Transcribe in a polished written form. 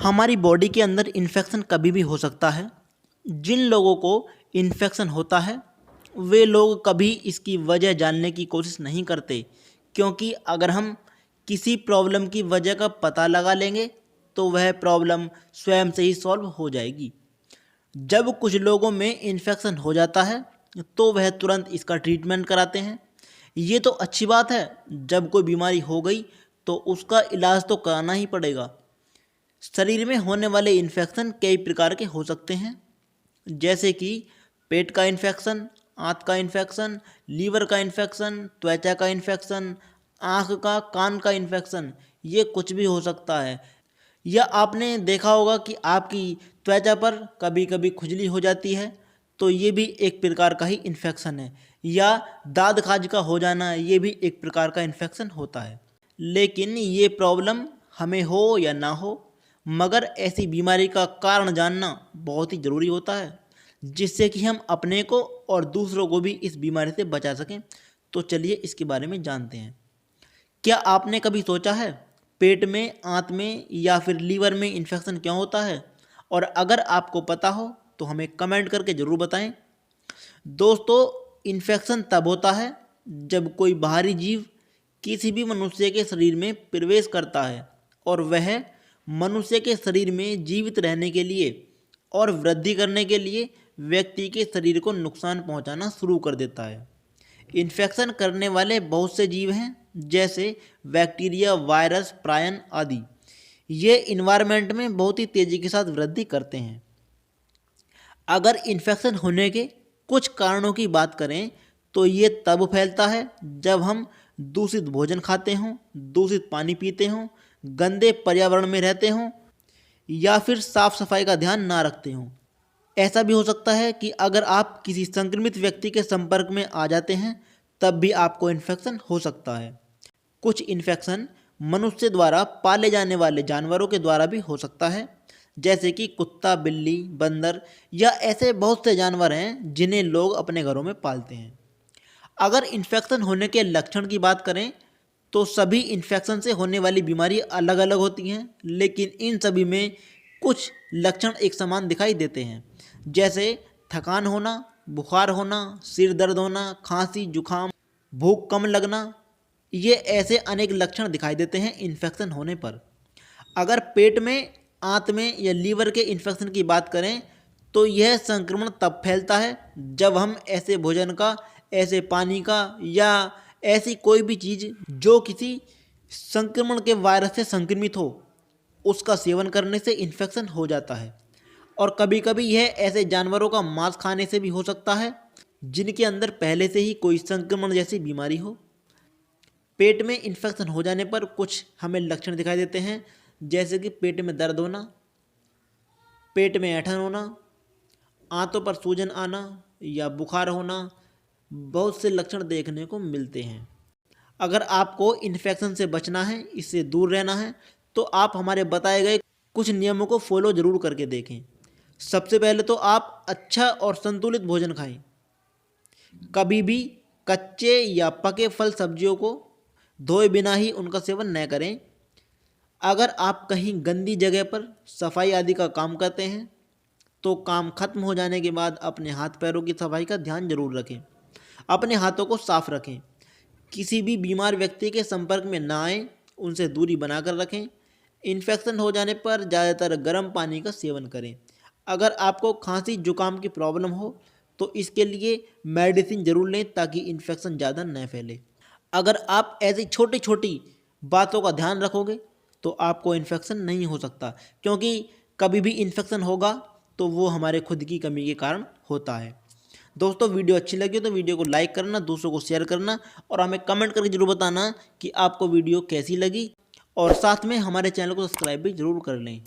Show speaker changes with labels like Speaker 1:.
Speaker 1: हमारी बॉडी के अंदर इन्फेक्शन कभी भी हो सकता है। जिन लोगों को इन्फेक्शन होता है वे लोग कभी इसकी वजह जानने की कोशिश नहीं करते, क्योंकि अगर हम किसी प्रॉब्लम की वजह का पता लगा लेंगे तो वह प्रॉब्लम स्वयं से ही सॉल्व हो जाएगी। जब कुछ लोगों में इन्फेक्शन हो जाता है तो वह तुरंत इसका ट्रीटमेंट कराते हैं। ये तो अच्छी बात है, जब कोई बीमारी हो गई तो उसका इलाज तो कराना ही पड़ेगा। शरीर में होने वाले इन्फेक्शन कई प्रकार के हो सकते हैं, जैसे कि पेट का इन्फेक्शन, आंत का इन्फेक्शन, लीवर का इन्फेक्शन, त्वचा का इन्फेक्शन, आँख का, कान का इन्फेक्शन। ये कुछ भी हो सकता है। या आपने देखा होगा कि आपकी त्वचा पर कभी कभी खुजली हो जाती है, तो ये भी एक प्रकार का ही इन्फेक्शन है। या दाद खाज का हो जाना, ये भी एक प्रकार का इन्फेक्शन होता है। लेकिन ये प्रॉब्लम हमें हो या ना हो, मगर ऐसी बीमारी का कारण जानना बहुत ही ज़रूरी होता है, जिससे कि हम अपने को और दूसरों को भी इस बीमारी से बचा सकें। तो चलिए इसके बारे में जानते हैं। क्या आपने कभी सोचा है पेट में, आंत में या फिर लीवर में इन्फेक्शन क्यों होता है? और अगर आपको पता हो तो हमें कमेंट करके ज़रूर बताएं। दोस्तों, इन्फेक्शन तब होता है जब कोई बाहरी जीव किसी भी मनुष्य के शरीर में प्रवेश करता है और वह मनुष्य के शरीर में जीवित रहने के लिए और वृद्धि करने के लिए व्यक्ति के शरीर को नुकसान पहुंचाना शुरू कर देता है। इन्फेक्शन करने वाले बहुत से जीव हैं, जैसे बैक्टीरिया, वायरस, प्रायन आदि। ये इन्वायरमेंट में बहुत ही तेज़ी के साथ वृद्धि करते हैं। अगर इन्फेक्शन होने के कुछ कारणों की बात करें तो ये तब फैलता है जब हम दूषित भोजन खाते हों, दूषित पानी पीते हों, गंदे पर्यावरण में रहते हों या फिर साफ सफाई का ध्यान ना रखते हों। ऐसा भी हो सकता है कि अगर आप किसी संक्रमित व्यक्ति के संपर्क में आ जाते हैं तब भी आपको इन्फेक्शन हो सकता है। कुछ इन्फेक्शन मनुष्य द्वारा पाले जाने वाले जानवरों के द्वारा भी हो सकता है, जैसे कि कुत्ता, बिल्ली, बंदर या ऐसे बहुत से जानवर हैं जिन्हें लोग अपने घरों में पालते हैं। अगर इन्फेक्शन होने के लक्षण की बात करें तो सभी इन्फेक्शन से होने वाली बीमारी अलग अलग होती हैं, लेकिन इन सभी में कुछ लक्षण एक समान दिखाई देते हैं, जैसे थकान होना, बुखार होना, सिर दर्द होना, खांसी, जुखाम, भूख कम लगना। ये ऐसे अनेक लक्षण दिखाई देते हैं इन्फेक्शन होने पर। अगर पेट में, आंत में या लीवर के इन्फेक्शन की बात करें तो यह संक्रमण तब फैलता है जब हम ऐसे भोजन का, ऐसे पानी का या ऐसी कोई भी चीज़ जो किसी संक्रमण के वायरस से संक्रमित हो उसका सेवन करने से इन्फेक्शन हो जाता है। और कभी कभी यह ऐसे जानवरों का मांस खाने से भी हो सकता है जिनके अंदर पहले से ही कोई संक्रमण जैसी बीमारी हो। पेट में इन्फेक्शन हो जाने पर कुछ हमें लक्षण दिखाई देते हैं, जैसे कि पेट में दर्द होना, पेट में ऐंठन होना, आंतों पर सूजन आना या बुखार होना। बहुत से लक्षण देखने को मिलते हैं। अगर आपको इन्फेक्शन से बचना है, इससे दूर रहना है, तो आप हमारे बताए गए कुछ नियमों को फॉलो ज़रूर करके देखें। सबसे पहले तो आप अच्छा और संतुलित भोजन खाएं। कभी भी कच्चे या पके फल सब्जियों को धोए बिना ही उनका सेवन न करें। अगर आप कहीं गंदी जगह पर सफाई आदि का काम करते हैं तो काम खत्म हो जाने के बाद अपने हाथ पैरों की सफाई का ध्यान जरूर रखें। अपने हाथों को साफ रखें। किसी भी बीमार व्यक्ति के संपर्क में ना आएं, उनसे दूरी बनाकर रखें। इन्फेक्शन हो जाने पर ज़्यादातर गर्म पानी का सेवन करें। अगर आपको खांसी, जुकाम की प्रॉब्लम हो तो इसके लिए मेडिसिन ज़रूर लें ताकि इन्फेक्शन ज़्यादा न फैले। अगर आप ऐसी छोटी छोटी बातों का ध्यान रखोगे तो आपको इन्फेक्शन नहीं हो सकता, क्योंकि कभी भी इन्फेक्शन होगा तो वो हमारे खुद की कमी के कारण होता है। दोस्तों, वीडियो अच्छी लगी तो वीडियो को लाइक करना, दूसरों को शेयर करना और हमें कमेंट करके जरूर बताना कि आपको वीडियो कैसी लगी, और साथ में हमारे चैनल को सब्सक्राइब भी जरूर कर लें।